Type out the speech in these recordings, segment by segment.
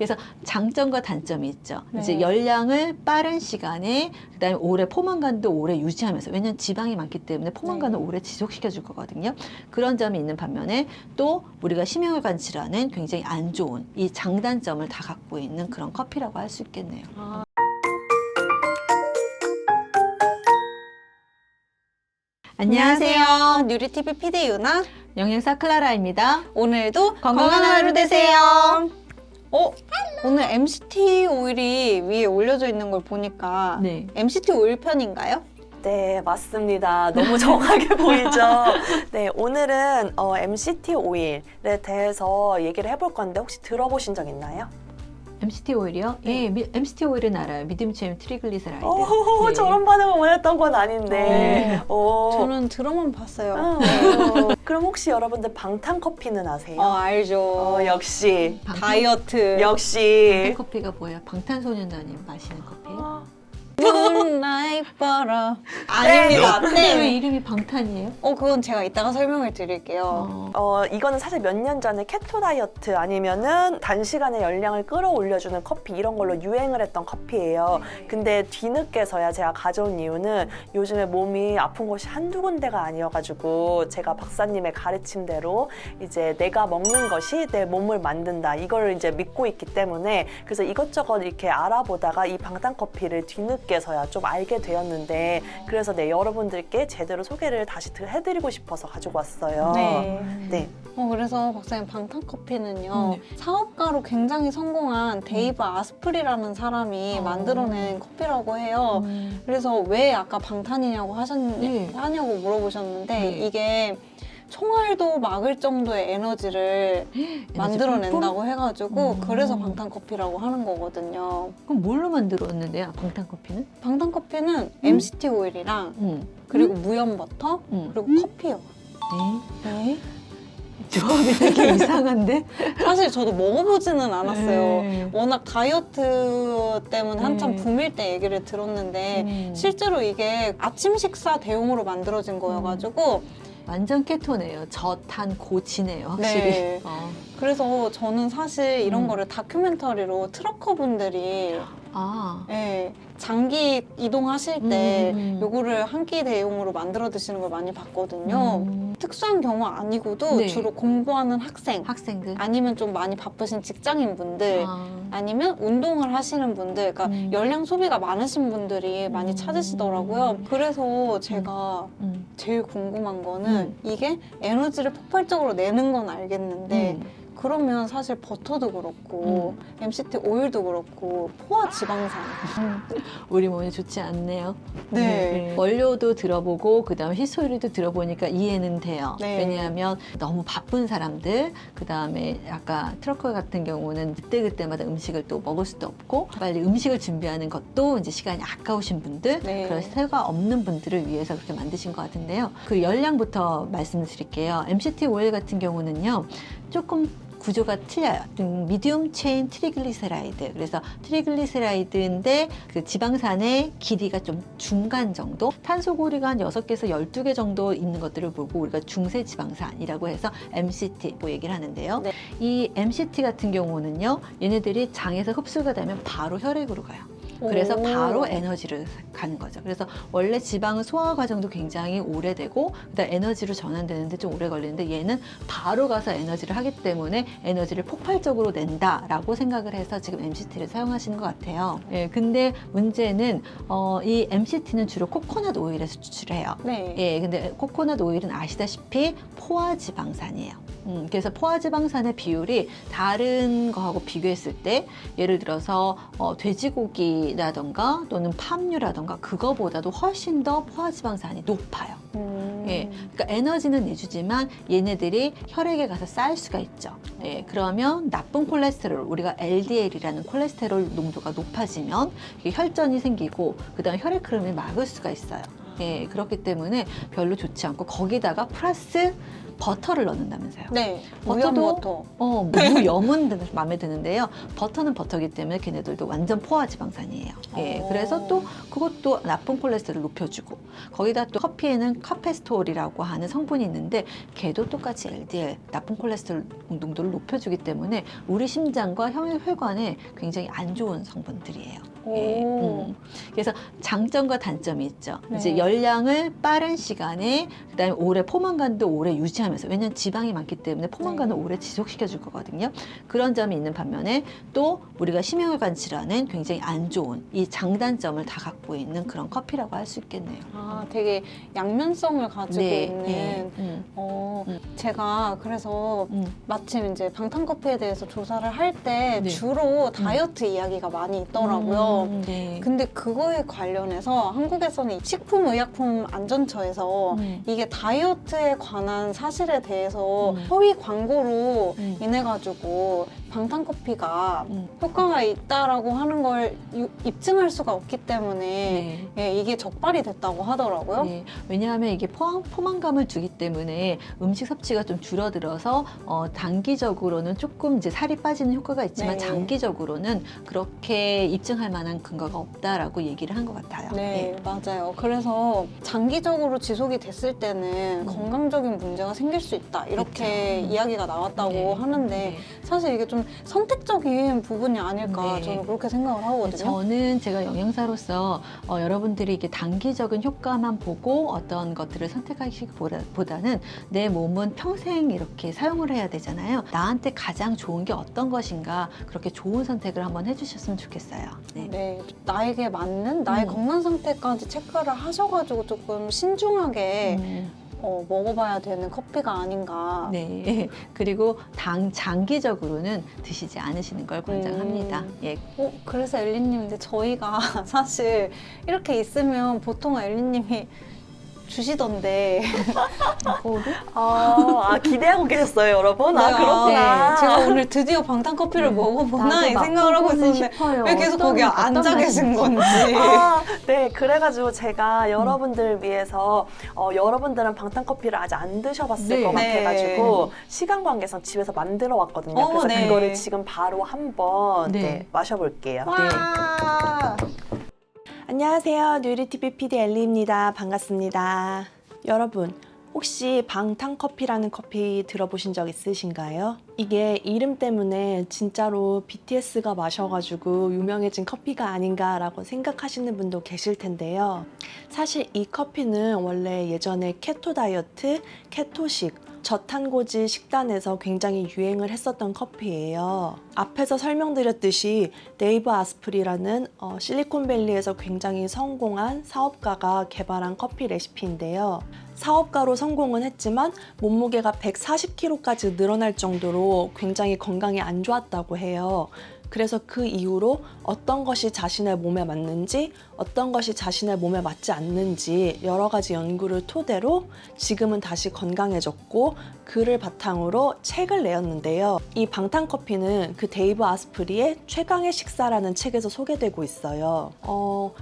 그래서 장점과 단점이 있죠. 네. 이제 열량을 빠른 시간에 그다음에 오래 포만감도 오래 유지하면서 왜냐하면 지방이 많기 때문에 포만감을 네. 오래 지속시켜 줄 거거든요. 그런 점이 있는 반면에 또 우리가 심혈관 질환은 굉장히 안 좋은 이 장단점을 다 갖고 있는 그런 커피라고 할 수 있겠네요. 안녕하세요. 뉴리TV PD 유나. 영양사 클라라입니다. 오늘도 건강한 하루 되세요. 오늘 MCT 오일이 위에 올려져 있는 걸 보니까 네. MCT 오일 편인가요? 네, 맞습니다. 너무 정확하게 보이죠? 네, 오늘은 MCT 오일에 대해서 얘기를 해볼 건데 혹시 들어보신 적 있나요? MCT 오일이요? 예, MCT 오일은 알아요. 미디움 체인 트리글리세라이드. 오, 네. 저런 반응을 원했던 건 아닌데. 오. 저는 들어만 봤어요. 그럼 혹시 여러분들 방탄커피는 아세요? 알죠. 역시. 다이어트. 역시. 커피가 뭐예요? 방탄소년단이 마시는 커피예요? Moonlight butter. 아닙니다. 왜 네. 이름이 방탄이에요? 그건 제가 이따가 설명을 드릴게요. 이거는 사실 몇 년 전에 케토 다이어트 아니면은 단시간에 열량을 끌어올려주는 커피 이런 걸로 유행을 했던 커피예요. 근데 뒤늦게서야 제가 가져온 이유는 요즘에 몸이 아픈 곳이 한두 군데가 아니어가지고 제가 박사님의 가르침대로 이제 내가 먹는 것이 내 몸을 만든다 이걸 이제 믿고 있기 때문에 그래서 이것저것 이렇게 알아보다가 이 방탄커피를 뒤늦게서야 좀 알게 되었는데 그래서 네, 여러분들께 제대로 소개를 다시 해드리고 싶어서 가지고 왔어요. 네. 그래서 박사님 방탄커피는요 사업가로 굉장히 성공한 데이브 아스프리라는 사람이 만들어낸 커피라고 해요. 그래서 왜 아까 방탄이냐고 하냐고 물어보셨는데 네. 이게 총알도 막을 정도의 에너지를 만들어낸다고 해가지고 그래서 방탄커피라고 하는 거거든요. 그럼 뭘로 만들었는데요? 방탄커피는? 방탄커피는 MCT 오일이랑 그리고 무염버터 그리고 커피요. 네. 조합이 되게 이상한데? 사실 저도 먹어보지는 않았어요. 네. 워낙 다이어트 때문에 한참 네. 붐일 때 얘기를 들었는데 실제로 이게 아침 식사 대용으로 만들어진 거여가지고 완전 케토네요. 저탄 고지네요, 확실히. 네. 그래서 저는 사실 이런 거를 다큐멘터리로 트러커분들이 장기 이동하실 때 요거를 한 끼 대용으로 만들어 드시는 걸 많이 봤거든요. 특수한 경우 아니고도 네. 주로 공부하는 학생들. 아니면 좀 많이 바쁘신 직장인분들 아니면 운동을 하시는 분들 그러니까 열량 소비가 많으신 분들이 많이 찾으시더라고요. 그래서 제가 제일 궁금한 거는 이게 에너지를 폭발적으로 내는 건 알겠는데 그러면 사실 버터도 그렇고 MCT 오일도 그렇고 포화 지방산 우리 몸에 좋지 않네요. 네. 원료도 들어보고 그다음에 히스토리도 들어보니까 이해는 돼요. 네. 왜냐하면 너무 바쁜 사람들 그다음에 아까 트러커 같은 경우는 그때그때마다 음식을 또 먹을 수도 없고 빨리 음식을 준비하는 것도 이제 시간이 아까우신 분들 네. 그런 새가 없는 분들을 위해서 그렇게 만드신 것 같은데요. 그 열량부터 말씀드릴게요. MCT 오일 같은 경우는요. 조금 구조가 틀려요. 미디움 체인 트리글리세라이드. 그래서 트리글리세라이드인데 그 지방산의 길이가 좀 중간 정도? 탄소고리가 한 6개에서 12개 정도 있는 것들을 보고 우리가 중세 지방산이라고 해서 MCT 뭐 얘기를 하는데요. 네. 이 MCT 같은 경우는요. 얘네들이 장에서 흡수가 되면 바로 혈액으로 가요. 그래서 바로 에너지를 가는 거죠. 그래서 원래 지방은 소화 과정도 굉장히 오래되고 그다음 에너지로 전환되는데 좀 오래 걸리는데 얘는 바로 가서 에너지를 하기 때문에 에너지를 폭발적으로 낸다라고 생각을 해서 지금 MCT를 사용하시는 것 같아요. 예, 근데 문제는 이 MCT는 주로 코코넛 오일에서 추출해요. 네. 예, 근데 코코넛 오일은 아시다시피 포화지방산이에요. 그래서 포화지방산의 비율이 다른 거하고 비교했을 때 예를 들어서 돼지고기라던가 또는 팜유라던가 그거보다도 훨씬 더 포화지방산이 높아요. 예, 그러니까 에너지는 내주지만 얘네들이 혈액에 가서 쌓일 수가 있죠. 예, 그러면 나쁜 콜레스테롤, 우리가 LDL이라는 콜레스테롤 농도가 높아지면 이게 혈전이 생기고 그다음 혈액 흐름을 막을 수가 있어요. 예, 그렇기 때문에 별로 좋지 않고 거기다가 플러스 버터를 넣는다면서요. 네, 버터도- 무염 버터. 무염은 마음에 드는데요. 버터는 버터기 때문에 걔네들도 완전 포화 지방산이에요. 예, 그래서 또 그것도 나쁜 콜레스테롤을 높여주고 거기다 또 커피에는 카페스톨이라고 하는 성분이 있는데 걔도 똑같이 LDL 나쁜 콜레스테롤 농도를 높여주기 때문에 우리 심장과 혈관에 굉장히 안 좋은 성분들이에요. 예, 오. 그래서 장점과 단점이 있죠. 네. 이제 열량을 빠른 시간에 그다음에 오래 포만감도 오래 유지하면서 왜냐하면 지방이 많기 때문에 포만감을 네. 오래 지속시켜 줄 거거든요. 그런 점이 있는 반면에 또 우리가 심혈관 질환은 굉장히 안 좋은 이 장단점을 다 갖고 있는 그런 커피라고 할 수 있겠네요. 아, 되게 양면성을 가지고 있는. 네. 제가 그래서 마침 이제 방탄커피에 대해서 조사를 할 때 네. 주로 다이어트 이야기가 많이 있더라고요. 네. 근데 그거에 관련해서 한국에서는 이 식품의약품안전처에서 이게 다이어트에 관한 사실에 대해서 허위 광고로 인해가지고 방탄커피가 효과가 있다라고 하는 걸 입증할 수가 없기 때문에 네. 예, 이게 적발이 됐다고 하더라고요. 네, 왜냐하면 이게 포만감을 주기 때문에 음식 섭취가 좀 줄어들어서 단기적으로는 조금 이제 살이 빠지는 효과가 있지만 네. 장기적으로는 그렇게 입증할 만한 근거가 없다라고 얘기를 한 것 같아요. 네, 맞아요. 그래서 장기적으로 지속이 됐을 때는 건강적인 문제가 생길 수 있다. 이렇게 그렇죠. 이야기가 나왔다고 네. 하는데 네. 사실 이게 좀 선택적인 부분이 아닐까 네. 저는 그렇게 생각을 하거든요. 저는 제가 영양사로서 여러분들이 이게 단기적인 효과만 보고 어떤 것들을 선택하시기보다는 내 몸은 평생 이렇게 사용을 해야 되잖아요. 나한테 가장 좋은 게 어떤 것인가 그렇게 좋은 선택을 한번 해주셨으면 좋겠어요. 네. 네, 나에게 맞는 나의 건강 상태까지 체크를 하셔가지고 조금 신중하게 먹어봐야 되는 커피가 아닌가. 네. 그리고 장기적으로는 드시지 않으시는 걸 권장합니다. 예. 그래서 엘리님, 근데 저희가 사실 이렇게 있으면 보통 엘리님이 주시던데. 기대하고 계셨어요, 여러분? 네, 그렇구나. 제가 오늘 드디어 방탄커피를 먹어보나 이 생각을 하고 있었는데 왜 계속 거기 앉아 계신 건지. 네, 그래가지고 제가 여러분들을 위해서 여러분들은 방탄커피를 아직 안 드셔봤을 네. 것 네. 같아가지고 시간 관계상 집에서 만들어 왔거든요. 그래서 네. 그거를 지금 바로 한번 네. 마셔볼게요. 와. 안녕하세요. 뉴리TV PD 엘리입니다. 반갑습니다. 여러분, 혹시 방탄커피라는 커피 들어보신 적 있으신가요? 이게 이름 때문에 진짜로 BTS가 마셔가지고 유명해진 커피가 아닌가라고 생각하시는 분도 계실 텐데요. 사실 이 커피는 원래 예전에 케토 다이어트, 케토식, 저탄고지 식단에서 굉장히 유행을 했었던 커피예요. 앞에서 설명드렸듯이 네이버 아스프리라는 실리콘밸리에서 굉장히 성공한 사업가가 개발한 커피 레시피인데요. 사업가로 성공은 했지만 몸무게가 140kg까지 늘어날 정도로 굉장히 건강에 안 좋았다고 해요. 그래서 그 이후로 어떤 것이 자신의 몸에 맞는지 어떤 것이 자신의 몸에 맞지 않는지 여러 가지 연구를 토대로 지금은 다시 건강해졌고 그를 바탕으로 책을 내었는데요. 이 방탄커피는 그 데이브 아스프리의 최강의 식사라는 책에서 소개되고 있어요.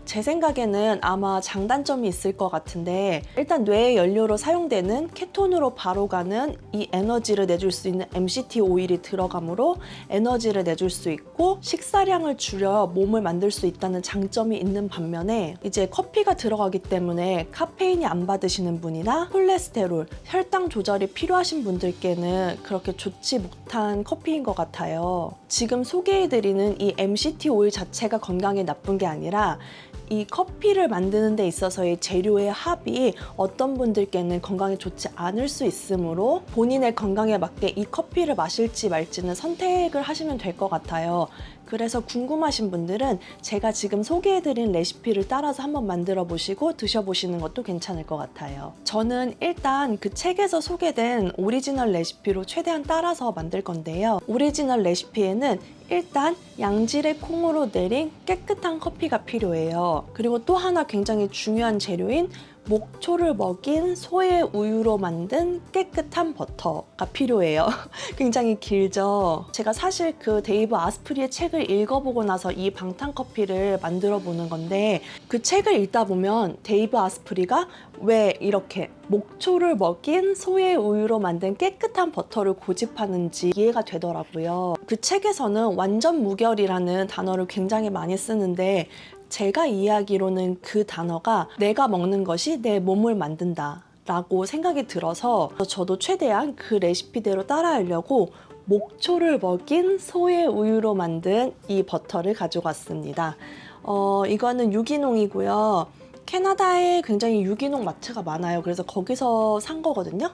제 생각에는 아마 장단점이 있을 것 같은데 일단 뇌의 연료로 사용되는 케톤으로 바로 가는 이 에너지를 내줄 수 있는 MCT 오일이 들어가므로 에너지를 내줄 수 있고 식사량을 줄여 몸을 만들 수 있다는 장점이 있는 반면에 이제 커피가 들어가기 때문에 카페인이 안 받으시는 분이나 콜레스테롤, 혈당 조절이 필요하신 분들께는 그렇게 좋지 못한 커피인 것 같아요. 지금 소개해드리는 이 MCT 오일 자체가 건강에 나쁜 게 아니라 이 커피를 만드는 데 있어서의 재료의 합이 어떤 분들께는 건강에 좋지 않을 수 있으므로 본인의 건강에 맞게 이 커피를 마실지 말지는 선택을 하시면 될 것 같아요. 그래서 궁금하신 분들은 제가 지금 소개해드린 레시피를 따라서 한번 만들어 보시고 드셔보시는 것도 괜찮을 것 같아요. 저는 일단 그 책에서 소개된 오리지널 레시피로 최대한 따라서 만들 건데요. 오리지널 레시피에는 일단 양질의 콩으로 내린 깨끗한 커피가 필요해요. 그리고 또 하나 굉장히 중요한 재료인 목초를 먹인 소의 우유로 만든 깨끗한 버터가 필요해요. 굉장히 길죠? 제가 사실 그 데이브 아스프리의 책을 읽어보고 나서 이 방탄커피를 만들어 보는 건데 그 책을 읽다 보면 데이브 아스프리가 왜 이렇게 목초를 먹인 소의 우유로 만든 깨끗한 버터를 고집하는지 이해가 되더라고요. 그 책에서는 완전 무결이라는 단어를 굉장히 많이 쓰는데 제가 이해하기로는 그 단어가 내가 먹는 것이 내 몸을 만든다 라고 생각이 들어서 저도 최대한 그 레시피대로 따라하려고 목초를 먹인 소의 우유로 만든 이 버터를 가지고 왔습니다. 이거는 유기농이고요. 캐나다에 굉장히 유기농 마트가 많아요. 그래서 거기서 산 거거든요.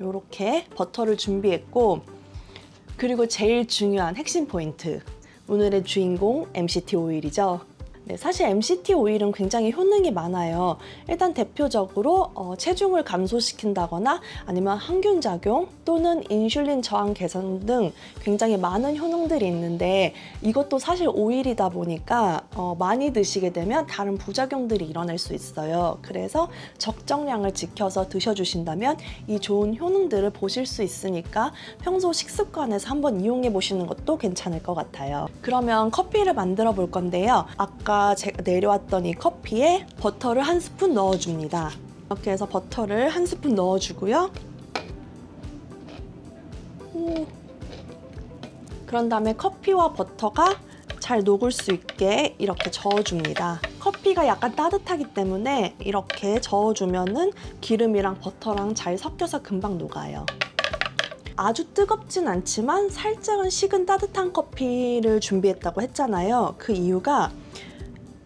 이렇게 버터를 준비했고, 그리고 제일 중요한 핵심 포인트, 오늘의 주인공 MCT 오일이죠. 네, 사실 MCT 오일은 굉장히 효능이 많아요. 일단 대표적으로 체중을 감소시킨다거나 아니면 항균 작용 또는 인슐린 저항 개선 등 굉장히 많은 효능들이 있는데 이것도 사실 오일이다 보니까 많이 드시게 되면 다른 부작용들이 일어날 수 있어요. 그래서 적정량을 지켜서 드셔주신다면 이 좋은 효능들을 보실 수 있으니까 평소 식습관에서 한번 이용해 보시는 것도 괜찮을 것 같아요. 그러면 커피를 만들어 볼 건데요. 아까 제가 내려왔던 이 커피에 버터를 한 스푼 넣어줍니다. 이렇게 해서 버터를 한 스푼 넣어주고요. 그런 다음에 커피와 버터가 잘 녹을 수 있게 이렇게 저어줍니다. 커피가 약간 따뜻하기 때문에 이렇게 저어주면은 기름이랑 버터랑 잘 섞여서 금방 녹아요. 아주 뜨겁진 않지만 살짝은 식은 따뜻한 커피를 준비했다고 했잖아요. 그 이유가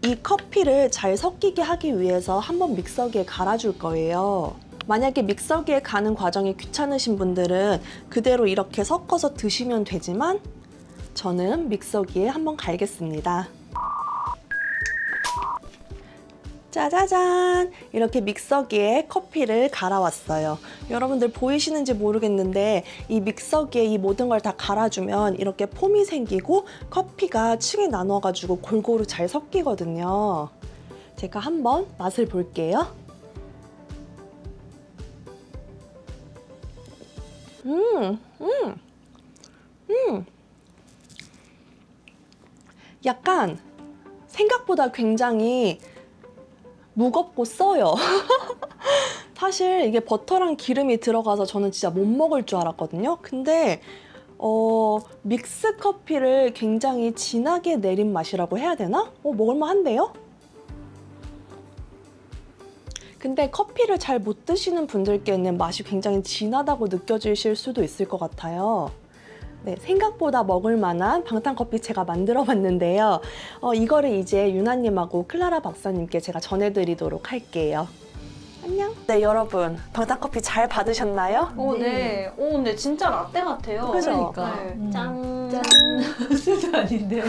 이 커피를 잘 섞이게 하기 위해서 한번 믹서기에 갈아줄 거예요. 만약에 믹서기에 가는 과정이 귀찮으신 분들은 그대로 이렇게 섞어서 드시면 되지만 저는 믹서기에 한번 갈겠습니다. 짜자잔! 이렇게 믹서기에 커피를 갈아왔어요. 여러분들 보이시는지 모르겠는데 이 믹서기에 이 모든 걸 다 갈아주면 이렇게 폼이 생기고 커피가 층이 나눠가지고 골고루 잘 섞이거든요. 제가 한번 맛을 볼게요. 약간 생각보다 굉장히 무겁고 써요. 사실 이게 버터랑 기름이 들어가서 저는 진짜 못 먹을 줄 알았거든요. 근데 믹스 커피를 굉장히 진하게 내린 맛이라고 해야 되나? 먹을만한데요? 근데 커피를 잘 못 드시는 분들께는 맛이 굉장히 진하다고 느껴지실 수도 있을 것 같아요. 네, 생각보다 먹을 만한 방탄커피 제가 만들어 봤는데요. 이거를 이제 유나님하고 클라라 박사님께 제가 전해드리도록 할게요. 안녕. 네, 여러분. 방탄커피 잘 받으셨나요? 네. 근데 진짜 라떼 같아요. 그죠? 그러니까. 네. 짠. 술도 아닌데.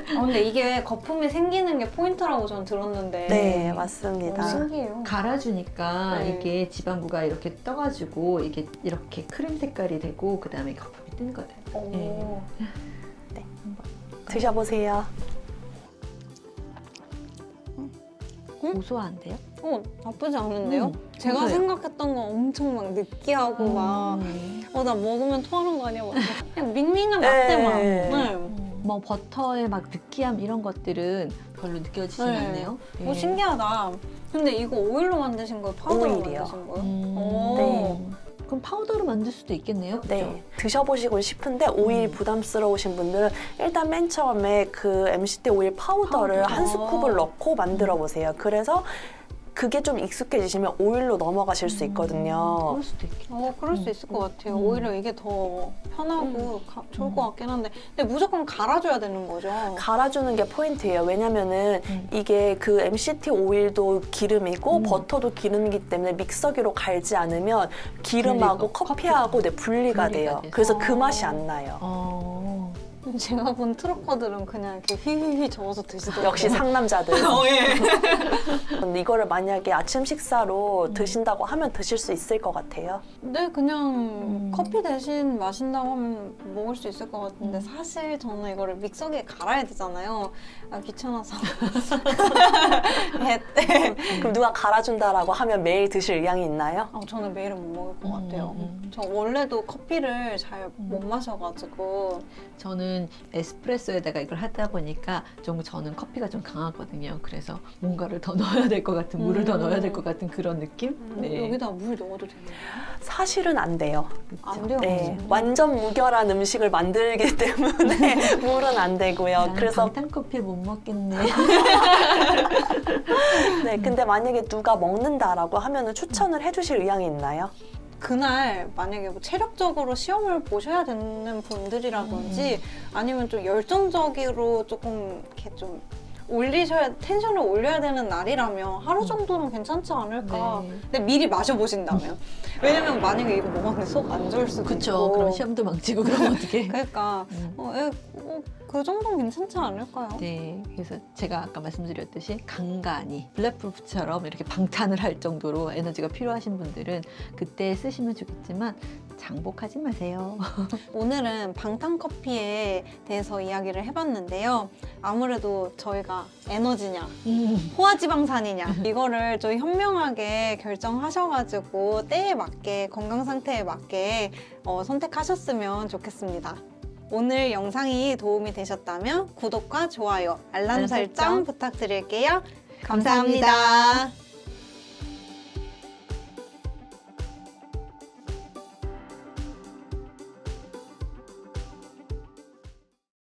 근데 이게 거품이 생기는 게 포인트라고 전 들었는데. 네, 맞습니다. 신기해요. 갈아주니까 네. 이게 지방부가 이렇게 떠가지고 이게 이렇게 크림 색깔이 되고 그 다음에 거품이 뜬 거예요. 오. 네. 드셔보세요. 고소한데요? 나쁘지 않은데요? 제가 고소해요. 생각했던 건 엄청 막 느끼하고 막 나 먹으면 토하는 거 아니야? 막 그냥 밍밍한 라떼 맛. 네. 네. 뭐 버터의 막 느끼함 이런 것들은 별로 느껴지지 네. 않네요. 오, 신기하다. 근데 이거 오일로 만드신 거예요? 파우더로 오일이요. 만드신 거예요? 네. 그럼 파우더로 만들 수도 있겠네요. 그죠? 네, 드셔보시고 싶은데 오일 부담스러우신 분들은 일단 맨 처음에 그 MCT 오일 파우더를 파우더. 한 스쿱을 넣고 만들어 보세요. 그래서 그게 좀 익숙해지시면 오일로 넘어가실 수 있거든요. 그럴 수도 있겠다. 그럴 수 있을 것 같아요. 오히려 이게 더 편하고 좋을 것 같긴 한데. 근데 무조건 갈아줘야 되는 거죠? 갈아주는 게 포인트예요. 왜냐면은 이게 그 MCT 오일도 기름이고 버터도 기름이기 때문에 믹서기로 갈지 않으면 기름하고 분리가, 커피하고 분리가 분리가 돼요. 돼서. 그래서 그 맛이 안 나요. 제가 본 트럭커들은 그냥 이렇게 휘휘휘 저어서 드시더라고요. 역시 상남자들. 예. 근데 이거를 만약에 아침 식사로 드신다고 하면 드실 수 있을 것 같아요. 네, 그냥 커피 대신 마신다고 하면 먹을 수 있을 것 같은데 사실 저는 이거를 믹서기에 갈아야 되잖아요. 귀찮아서. 그럼 누가 갈아준다라고 하면 매일 드실 의향이 있나요? 저는 매일은 못 먹을 것 같아요. 저 원래도 커피를 잘 못 마셔가지고. 저는 저는 에스프레소에다가 이걸 하다 보니까 좀 저는 커피가 좀 강하거든요. 그래서 뭔가를 더 넣어야 될 것 같은, 물을 더 넣어야 될 것 같은 그런 느낌? 네. 여기다 물 넣어도 되나요? 사실은 안 돼요. 안 돼요. 네, 완전 무결한 음식을 만들기 때문에 물은 안 되고요. 나는 그래서 강탄커피 못 먹겠네. 네, 근데 만약에 누가 먹는다라고 하면은 추천을 해주실 의향이 있나요? 그날 만약에 뭐 체력적으로 시험을 보셔야 되는 분들이라든지 아니면 좀 열정적으로 조금 이렇게 좀 텐션을 올려야 되는 날이라면 하루 정도는 괜찮지 않을까. 네. 근데 미리 마셔보신다면. 왜냐면 만약에 이거 먹었는데 속 안 좋을 수도 그쵸. 있고. 그럼 시험도 망치고 그러면 어떡해. 그러니까 그 정도는 괜찮지 않을까요? 네, 그래서 제가 아까 말씀드렸듯이 간간히 블랙프루트처럼 이렇게 방탄을 할 정도로 에너지가 필요하신 분들은 그때 쓰시면 좋겠지만 장복하지 마세요. 오늘은 방탄커피에 대해서 이야기를 해봤는데요. 아무래도 저희가 에너지냐, 포화지방산이냐 이거를 좀 현명하게 결정하셔가지고 때에 맞게 건강 상태에 맞게 선택하셨으면 좋겠습니다. 오늘 영상이 도움이 되셨다면 구독과 좋아요, 알람 설정 부탁드릴게요. 감사합니다.